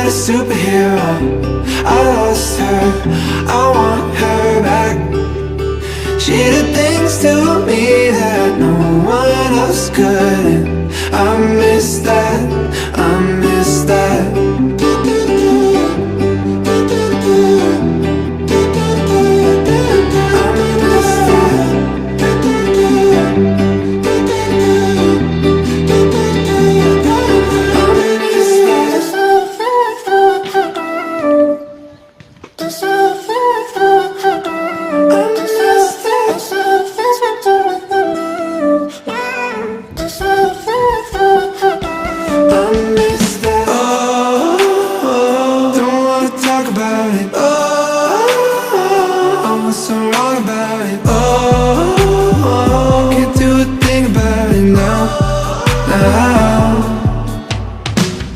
a superhero. I lost her, I want her back. She did things to me that no one else could, and I miss that, I